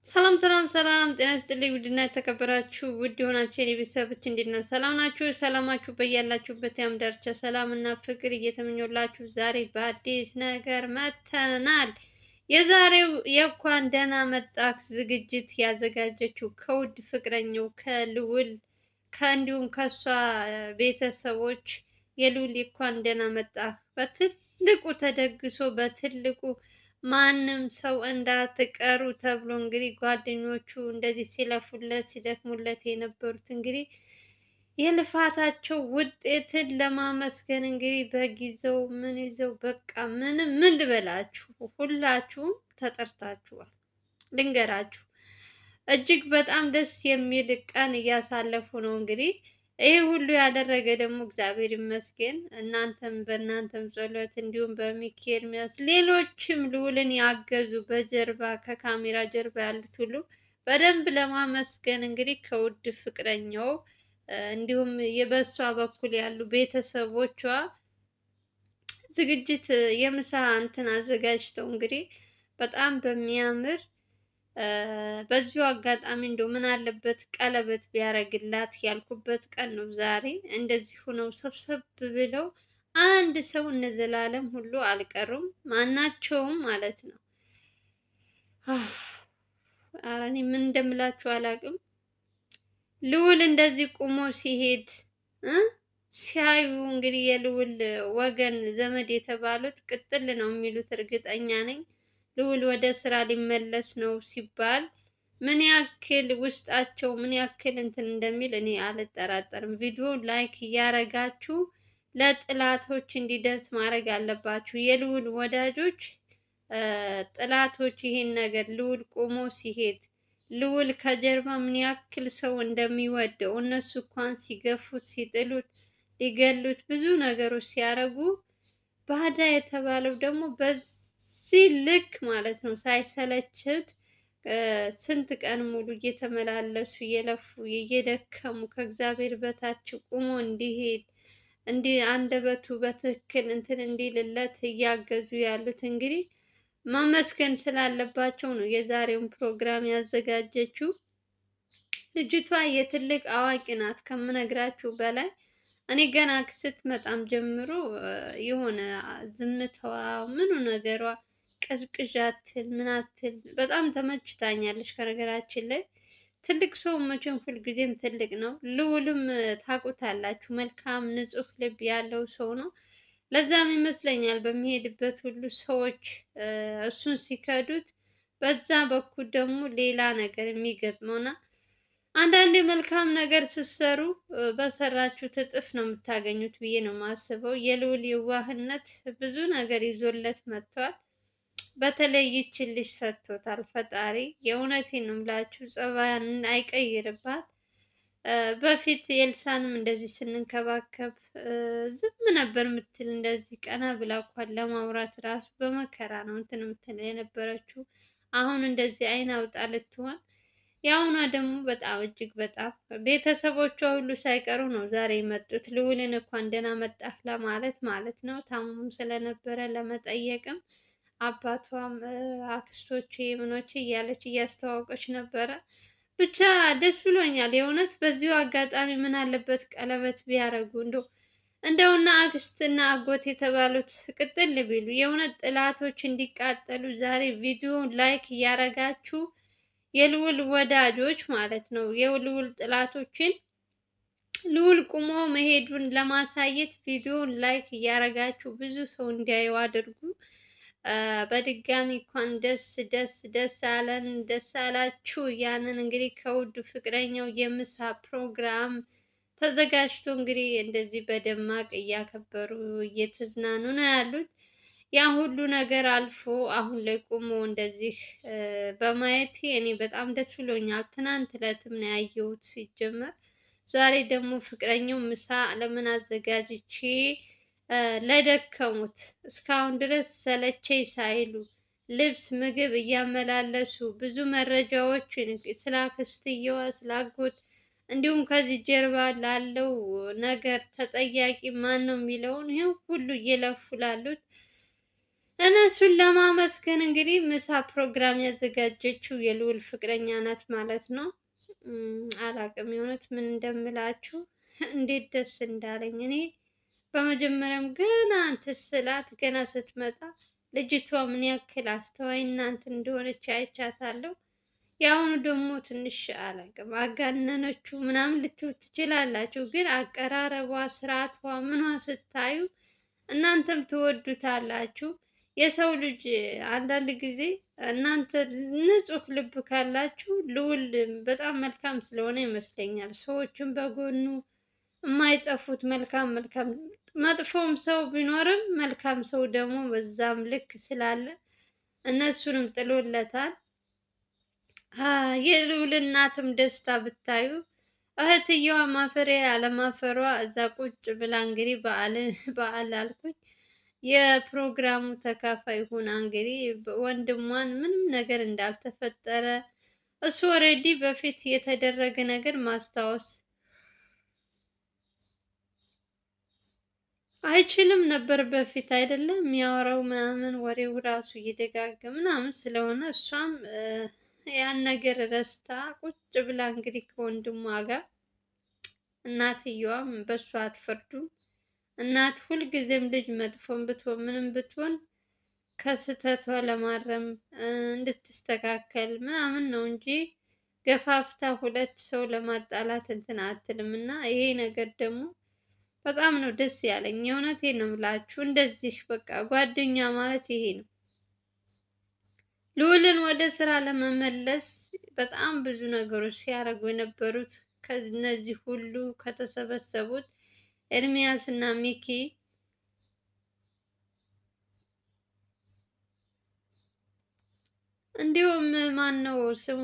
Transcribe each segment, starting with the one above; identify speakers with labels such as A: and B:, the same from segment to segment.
A: ሰላም ሰላም ሰላም፣ ጤና ይስጥልኝ ውድና የተከበራችሁ ውድ የሆናችሁ የኔ ቤተሰቦች እንዴት ናችሁ? ሰላም ናችሁ? ሰላማችሁ በያላችሁበት ያም ዳርቻ ሰላም እና ፍቅር እየተመኘሁላችሁ ዛሬ በአዲስ ነገር መጥተናል። የዛሬው የእንኳን ደህና መጣህ ዝግጅት ያዘጋጀችው ከውድ ፍቅረኛው ከልዑል ከእንዲሁም ከሷ ቤተሰቦች የልዑል የእንኳን ደህና መጣህ በትልቁ ተደግሶ በትልቁ ማንም ሰው እንዳትቀሩ ተብሎ እንግዲህ ጓደኞቹ እንደዚህ ሲለፉለት ሲደክሙለት የነበሩት እንግዲህ የልፋታቸው ውጤትን ለማመስገን እንግዲህ በጊዜው ምን ይዘው በቃ ምን ልበላችሁ፣ ሁላችሁም ተጠርታችኋል። ልንገራችሁ እጅግ በጣም ደስ የሚል ቀን እያሳለፉ ነው እንግዲህ ይህ ሁሉ ያደረገ ደግሞ እግዚአብሔር ይመስገን። እናንተም በእናንተም ጸሎት እንዲሁም በሚኪ ኤርሚያስ ሌሎችም ልዑልን ያገዙ በጀርባ ከካሜራ ጀርባ ያሉት ሁሉ በደንብ ለማመስገን እንግዲህ ከውድ ፍቅረኛው እንዲሁም በሷ በኩል ያሉ ቤተሰቦቿ ዝግጅት የምሳ እንትን አዘጋጅተው እንግዲህ በጣም በሚያምር በዚሁ አጋጣሚ እንደው ምን አለበት ቀለበት ቢያደርግላት ያልኩበት ቀን ነው ዛሬ። እንደዚህ ሆነው ሰብሰብ ብለው አንድ ሰው እነ ዘላለም ሁሉ አልቀሩም፣ ማናቸውም ማለት ነው። ኧረ እኔ ምን እንደምላችሁ አላውቅም። ልዑል እንደዚህ ቁሞ ሲሄድ ሲያዩ እንግዲህ የልዑል ወገን ዘመድ የተባሉት ቅጥል ነው የሚሉት እርግጠኛ ነኝ። ልዑል ወደ ስራ ሊመለስ ነው ሲባል ምን ያክል ውስጣቸው ምን ያክል እንትን እንደሚል እኔ አልጠራጠርም። ቪዲዮ ላይክ እያረጋችሁ ለጥላቶች እንዲደርስ ማድረግ አለባችሁ። የልዑል ወዳጆች ጥላቶች ይሄን ነገር ልዑል ቆሞ ሲሄድ ልዑል ከጀርባ ምን ያክል ሰው እንደሚወደው እነሱ እንኳን ሲገፉት ሲጥሉት ሊገሉት ብዙ ነገሮች ሲያረጉ ባዳ የተባለው ደግሞ በዚህ ልክ ማለት ነው ሳይሰለችት ስንት ቀን ሙሉ እየተመላለሱ እየለፉ እየደከሙ ከእግዚአብሔር በታች ቁሞ እንዲሄድ እንዲህ አንደበቱ በትክክል እንትን እንዲልለት እያገዙ ያሉት እንግዲህ ማመስገን ስላለባቸው ነው የዛሬውን ፕሮግራም ያዘጋጀችው። ልጅቷ የትልቅ አዋቂ ናት ከምነግራችሁ በላይ። እኔ ገና ስትመጣም ጀምሮ የሆነ ዝምታዋ ምኑ ነገሯ ቀዝቅዣ አትል ምን አትል በጣም ተመችታኛለች። ከነገራችን ላይ ትልቅ ሰው መቼም ሁልጊዜም ትልቅ ነው። ልዑልም ታውቁታላችሁ መልካም ንጹሕ ልብ ያለው ሰው ነው። ለዛም ይመስለኛል በሚሄድበት ሁሉ ሰዎች እሱን ሲከዱት በዛ በኩል ደግሞ ሌላ ነገር የሚገጥመውና አንዳንዴ መልካም ነገር ስትሰሩ በሰራችሁት እጥፍ ነው የምታገኙት ብዬ ነው የማስበው። የልዑል የዋህነት ብዙ ነገር ይዞለት መጥቷል። በተለይ ይችን ልጅ ሰጥቶታል ፈጣሪ። የእውነቴን ነው የምላችሁ ጸባያን አይቀይርባት። በፊት ኤልሳንም እንደዚህ ስንንከባከብ ዝም ነበር የምትል እንደዚህ ቀና ብላ እንኳን ለማውራት ራሱ በመከራ ነው እንትን የምትል የነበረችው። አሁን እንደዚህ አይን አውጣ ልትሆን የአሁኗ ደግሞ በጣም እጅግ በጣም ቤተሰቦቿ ሁሉ ሳይቀሩ ነው ዛሬ የመጡት ልዑልን እንኳን ደህና መጣህ ለማለት ማለት ነው። ታሙም ስለነበረ ለመጠየቅም አባቷም አክስቶቼ ምኖቼ እያለች እያስተዋወቀች ነበረ። ብቻ ደስ ብሎኛል የእውነት። በዚሁ አጋጣሚ ምን አለበት ቀለበት ቢያደርጉ እንደውና አክስትና አጎት የተባሉት ቅጥል ቢሉ የእውነት ጥላቶች እንዲቃጠሉ ዛሬ ቪዲዮን ላይክ እያረጋችሁ የልዑል ወዳጆች ማለት ነው የልዑል ጥላቶችን ልዑል ቁሞ መሄዱን ለማሳየት ቪዲዮን ላይክ እያረጋችሁ ብዙ ሰው እንዲያየው አድርጉ። በድጋሚ እንኳን ደስ አለን ደስ አላችሁ። ያንን እንግዲህ ከውድ ፍቅረኛው የምሳ ፕሮግራም ተዘጋጅቶ እንግዲህ እንደዚህ በደማቅ እያከበሩ እየተዝናኑ ነው ያሉት። ያ ሁሉ ነገር አልፎ አሁን ላይ ቆሞ እንደዚህ በማየቴ እኔ በጣም ደስ ብሎኛል። ትናንት ዕለትም ነው ያየሁት ሲጀመር። ዛሬ ደግሞ ፍቅረኛው ምሳ ለምን አዘጋጅቼ ለደከሙት እስካሁን ድረስ ሰለቸኝ ሳይሉ ልብስ፣ ምግብ እያመላለሱ ብዙ መረጃዎችን ስለ አክስትየዋ ስላጎት እንዲሁም ከዚህ ጀርባ ላለው ነገር ተጠያቂ ማን ነው የሚለውን ይሄን ሁሉ እየለፉ ላሉት እነሱን ለማመስገን እንግዲህ ምሳ ፕሮግራም ያዘጋጀችው የልዑል ፍቅረኛ ናት ማለት ነው። አላቅም የእውነት ምን እንደምላችሁ እንዴት ደስ እንዳለኝ እኔ በመጀመሪያም ገና እንትን ስላት ገና ስትመጣ ልጅቷ ምን ያክል አስተዋይ እናንት እንደሆነች አይቻታለሁ። የአሁኑ ደግሞ ትንሽ አላቅም አጋነነችው ምናምን ልትሉ ትችላላችሁ፣ ግን አቀራረቧ፣ ስርዓቷ፣ ምኗ ስታዩ እናንተም ትወዱታላችሁ። የሰው ልጅ አንዳንድ ጊዜ እናንተ ንጹህ ልብ ካላችሁ ልዑል በጣም መልካም ስለሆነ ይመስለኛል ሰዎችን በጎኑ የማይጠፉት መልካም መልካም መጥፎም ሰው ቢኖርም መልካም ሰው ደግሞ በዛም ልክ ስላለ እነሱንም ጥሎለታል። የልዑል እናትም ደስታ ብታዩ እህትየዋ ማፈሪያ ያለማፈሯ እዛ ቁጭ ብላ እንግዲህ በዓል አልኩኝ የፕሮግራሙ ተካፋይ ሆና እንግዲህ ወንድሟን ምንም ነገር እንዳልተፈጠረ እሱ ኦልሬዲ በፊት የተደረገ ነገር ማስታወስ አይችልም ነበር። በፊት አይደለም የሚያወራው ምናምን ወሬው ራሱ እየደጋገመ ምናምን ስለሆነ እሷም ያን ነገር ረስታ ቁጭ ብላ እንግዲህ ከወንድሟ ጋር እናትየዋም በሷ አትፈርዱም። እናት ሁልጊዜም ልጅ መጥፎም ብትሆን ምንም ብትሆን ከስህተቷ ለማረም እንድትስተካከል ምናምን ነው እንጂ ገፋፍታ ሁለት ሰው ለማጣላት እንትን አትልም። እና ይሄ ነገር ደግሞ በጣም ነው ደስ ያለኝ። የእውነቴን ነው የምላችሁ። እንደዚህ በቃ ጓደኛ ማለት ይሄ ነው። ልዑልን ወደ ስራ ለመመለስ በጣም ብዙ ነገሮች ሲያደርጉ የነበሩት ከነዚህ ሁሉ ከተሰበሰቡት ኤርሚያስ እና ሚኪ እንዲሁም ማን ነው ስሙ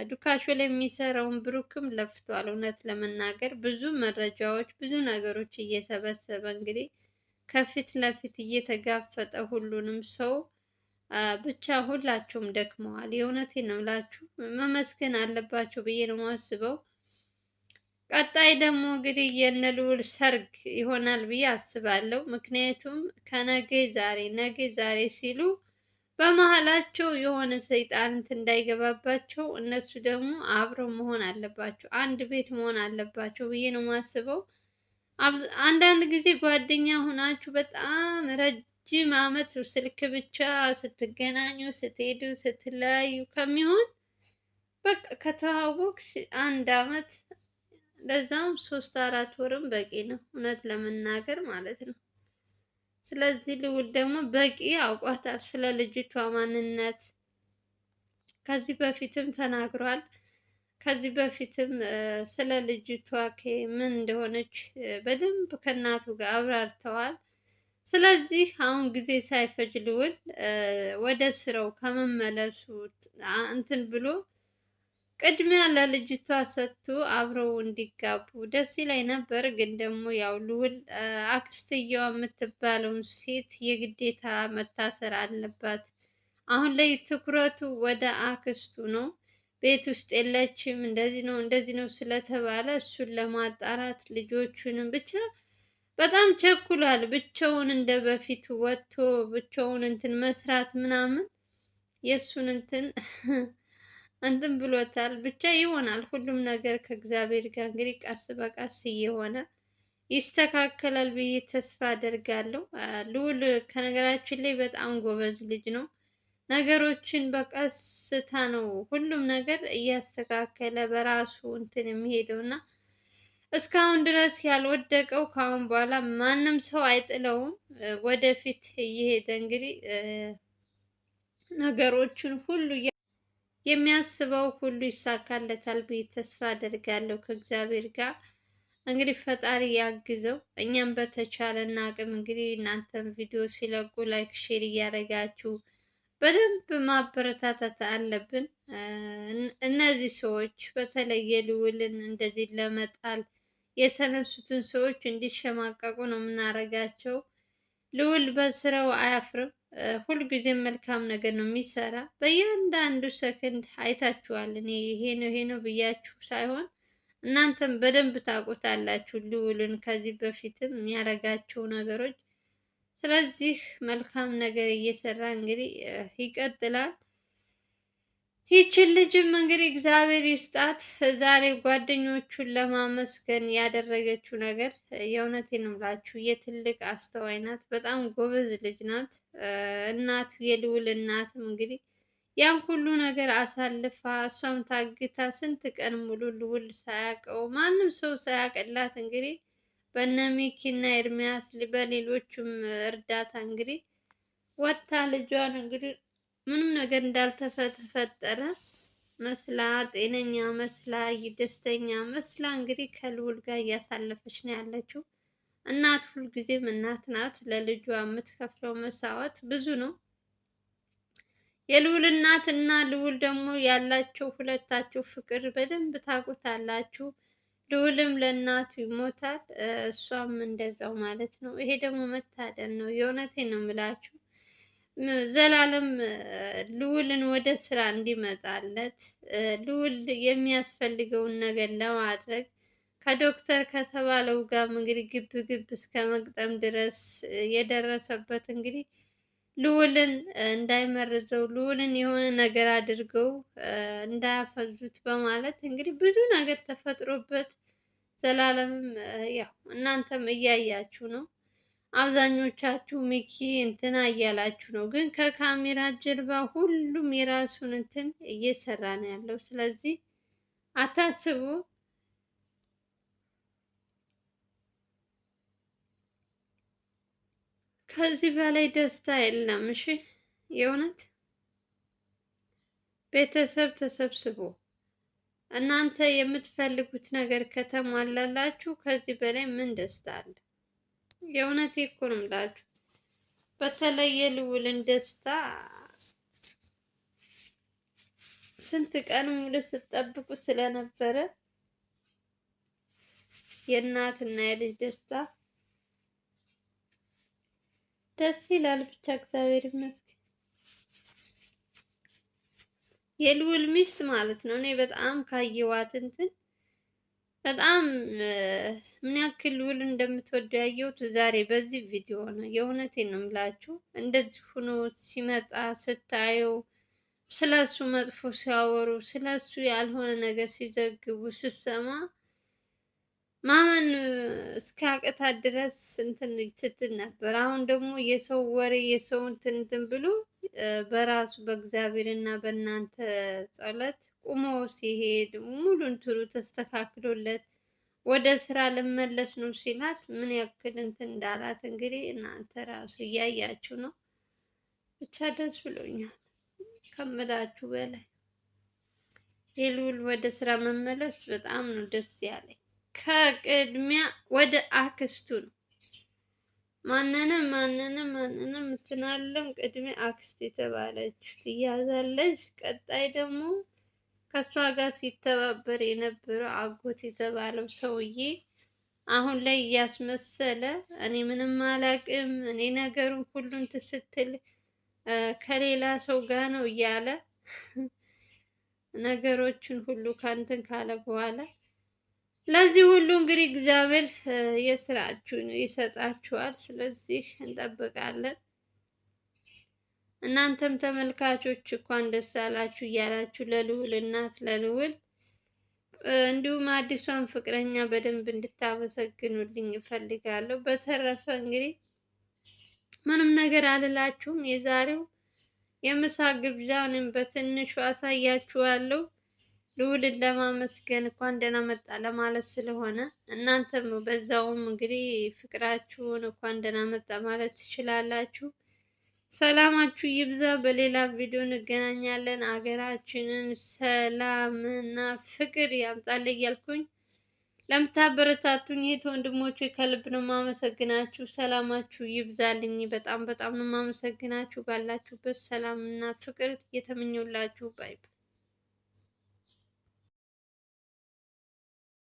A: ዱካሾ ላይ የሚሰራውን ብሩክም ለፍቷል። እውነት ለመናገር ብዙ መረጃዎች ብዙ ነገሮች እየሰበሰበ እንግዲህ ከፊት ለፊት እየተጋፈጠ ሁሉንም ሰው ብቻ ሁላቸውም ደክመዋል። የእውነቴን ነው የምላችሁ መመስገን አለባቸው ብዬ ነው የማስበው። ቀጣይ ደግሞ እንግዲህ የነ ልዑል ሰርግ ይሆናል ብዬ አስባለሁ። ምክንያቱም ከነገ ዛሬ ነገ ዛሬ ሲሉ በመሀላቸው የሆነ ሰይጣን እንዳይገባባቸው እነሱ ደግሞ አብረው መሆን አለባቸው፣ አንድ ቤት መሆን አለባቸው ብዬ ነው የማስበው። አንዳንድ ጊዜ ጓደኛ ሆናችሁ በጣም ረጅም ዓመት ስልክ ብቻ ስትገናኙ ስትሄዱ ስትለያዩ ከሚሆን በቃ ከተዋወቅሽ አንድ ዓመት ለዛም 3-4 ወርም በቂ ነው፣ እውነት ለመናገር ማለት ነው። ስለዚህ ልዑል ደግሞ በቂ አውቋታል ስለ ልጅቷ ማንነት። ከዚህ በፊትም ተናግሯል። ከዚህ በፊትም ስለ ልጅቷ ምን እንደሆነች በደንብ ከእናቱ ጋር አብራርተዋል። ስለዚህ አሁን ጊዜ ሳይፈጅ ልዑል ወደ ስራው ከመመለሱ እንትን ብሎ ቅድሚያ ለልጅቷ ሰጥቶ አብረው እንዲጋቡ ደስ ይላይ ነበር። ግን ደግሞ ያው ልዑል አክስትየዋ የምትባለውን ሴት የግዴታ መታሰር አለባት። አሁን ላይ ትኩረቱ ወደ አክስቱ ነው። ቤት ውስጥ የለችም፣ እንደዚህ ነው ስለተባለ እሱን ለማጣራት ልጆቹንም ብቻ በጣም ቸኩሏል። ብቻውን እንደ በፊቱ ወጥቶ ብቻውን እንትን መስራት ምናምን የእሱን እንትን ብሎታል። ብቻ ይሆናል ሁሉም ነገር ከእግዚአብሔር ጋር እንግዲህ ቀስ በቀስ እየሆነ ይስተካከላል ብዬ ተስፋ አደርጋለሁ። ልዑል ከነገራችን ላይ በጣም ጎበዝ ልጅ ነው። ነገሮችን በቀስታ ነው ሁሉም ነገር እያስተካከለ በራሱ እንትን የሚሄደው እና እስካሁን ድረስ ያልወደቀው ከአሁን በኋላ ማንም ሰው አይጥለውም። ወደፊት እየሄደ እንግዲህ ነገሮችን ሁሉ የሚያስበው ሁሉ ይሳካለታል ብዬ ተስፋ አደርጋለሁ ከእግዚአብሔር ጋር። እንግዲህ ፈጣሪ ያግዘው። እኛም በተቻለን አቅም እንግዲህ እናንተም ቪዲዮ ሲለቁ ላይክ ሼር እያደረጋችሁ በደንብ ማበረታታት አለብን። እነዚህ ሰዎች በተለይ ልዑልን እንደዚህ ለመጣል የተነሱትን ሰዎች እንዲሸማቀቁ ነው የምናደርጋቸው። ልዑል በስራው አያፍርም። ሁልጊዜም መልካም ነገር ነው የሚሰራ። በእያንዳንዱ ሰከንድ አይታችኋል። እኔ ይሄ ነው ብያችሁ ሳይሆን እናንተም በደንብ ታውቁታላችሁ ልዑልን ከዚህ በፊትም የሚያደርጋቸው ነገሮች። ስለዚህ መልካም ነገር እየሰራ እንግዲህ ይቀጥላል። ይችን ልጅም እንግዲህ እግዚአብሔር ይስጣት። ዛሬ ጓደኞቹን ለማመስገን ያደረገችው ነገር የእውነቴን ነው የምላችሁ የትልቅ አስተዋይ ናት። በጣም ጎበዝ ልጅ ናት። እናቱ የልዑል እናትም እንግዲህ ያን ሁሉ ነገር አሳልፋ እሷም ታግታ ስንት ቀን ሙሉ ልዑል ሳያውቀው ማንም ሰው ሳያውቅላት እንግዲህ በነ ሚኪ እና ኤርሚያስ በሌሎችም እርዳታ እንግዲህ ወጥታ ልጇን እንግዲህ ምንም ነገር እንዳልተፈጠረ መስላ ጤነኛ መስላ ደስተኛ መስላ እንግዲህ ከልዑል ጋር እያሳለፈች ነው ያለችው። እናት ሁልጊዜም እናት ናት። ለልጇ የምትከፍለው መስዋዕት ብዙ ነው። የልዑል እናት እና ልዑል ደግሞ ያላቸው ሁለታቸው ፍቅር በደንብ ታውቁታላችሁ። ልዑልም ለእናቱ ይሞታል፣ እሷም እንደዛው ማለት ነው። ይሄ ደግሞ መታደል ነው። የእውነቴን ነው የምላችሁ። ዘላለም ልዑልን ወደ ስራ እንዲመጣለት ልዑል የሚያስፈልገውን ነገር ለማድረግ ከዶክተር ከተባለው ጋር እንግዲህ ግብ ግብ እስከ መግጠም ድረስ የደረሰበት እንግዲህ ልዑልን እንዳይመርዘው ልዑልን የሆነ ነገር አድርገው እንዳያፈዙት በማለት እንግዲህ ብዙ ነገር ተፈጥሮበት ዘላለምም ያው እናንተም እያያችሁ ነው። አብዛኞቻችሁ ሚኪ እንትና እያላችሁ ነው፣ ግን ከካሜራ ጀርባ ሁሉም የራሱን እንትን እየሰራ ነው ያለው። ስለዚህ አታስቡ። ከዚህ በላይ ደስታ የለም። እሺ የእውነት ቤተሰብ ተሰብስቦ እናንተ የምትፈልጉት ነገር ከተሟላላችሁ ከዚህ በላይ ምን ደስታ አለ? የእውነት እኮ ነው የምላችሁ። በተለይ የልዑልን ደስታ ስንት ቀን ሙሉ ስትጠብቁ ስለነበረ የእናትና የልጅ ደስታ ደስ ይላል። ብቻ እግዚአብሔር ይመስገን። የልዑል ሚስት ማለት ነው። እኔ በጣም ካየዋት እንትን በጣም ምን ያክል ልዑል እንደምትወደው ያየሁት ዛሬ በዚህ ቪዲዮ ነው። የእውነቴን ነው የምላችሁ። እንደዚህ ሆኖ ሲመጣ ስታየው ስለሱ መጥፎ ሲያወሩ ስለሱ ያልሆነ ነገር ሲዘግቡ ስሰማ ማመን እስኪያቅታት ድረስ እንትን ስትል ነበር። አሁን ደግሞ የሰው ወሬ የሰው እንትን ብሎ በራሱ በእግዚአብሔር እና በእናንተ ጸሎት ቁሞ ሲሄድ ሙሉ እንትኑ ተስተካክሎለት ወደ ስራ ልመለስ ነው ሲላት ምን ያክል እንትን እንዳላት እንግዲህ እናንተ ራሱ እያያችሁ ነው። ብቻ ደስ ብሎኛል ከምላችሁ በላይ። የልዑል ወደ ስራ መመለስ በጣም ነው ደስ ያለኝ። ከቅድሚያ ወደ አክስቱ ነው። ማንንም ትናለም ቅድሚያ አክስት የተባለችው ትያዛለች። ቀጣይ ደግሞ ከእሷ ጋር ሲተባበር የነበረው አጎት የተባለው ሰውዬ አሁን ላይ እያስመሰለ እኔ ምንም አላቅም እኔ ነገሩን ሁሉን ስትል ከሌላ ሰው ጋር ነው እያለ ነገሮችን ሁሉ ከንትን ካለ በኋላ ለዚህ ሁሉ እንግዲህ እግዚአብሔር የስራችሁን ይሰጣችኋል። ስለዚህ እንጠብቃለን። እናንተም ተመልካቾች እንኳን ደስ አላችሁ እያላችሁ ለልዑል እናት ለልዑል እንዲሁም አዲሷን ፍቅረኛ በደንብ እንድታመሰግኑልኝ እፈልጋለሁ። በተረፈ እንግዲህ ምንም ነገር አልላችሁም። የዛሬው የምሳ ግብዣንም በትንሹ አሳያችኋለሁ። ልዑልን ለማመስገን እንኳን ደህና መጣ ለማለት ስለሆነ እናንተም በዛውም እንግዲህ ፍቅራችሁን እንኳን ደህና መጣ ማለት ትችላላችሁ። ሰላማችሁ ይብዛ። በሌላ ቪዲዮ እንገናኛለን። አገራችንን ሰላምና ፍቅር ያምጣል እያልኩኝ ለምታበረታቱኝ እህት ወንድሞቼ ከልብ ነው የማመሰግናችሁ። ሰላማችሁ ይብዛልኝ። በጣም ነው የማመሰግናችሁ። ባላችሁበት ሰላምና ፍቅር እየተመኘሁላችሁ ባይ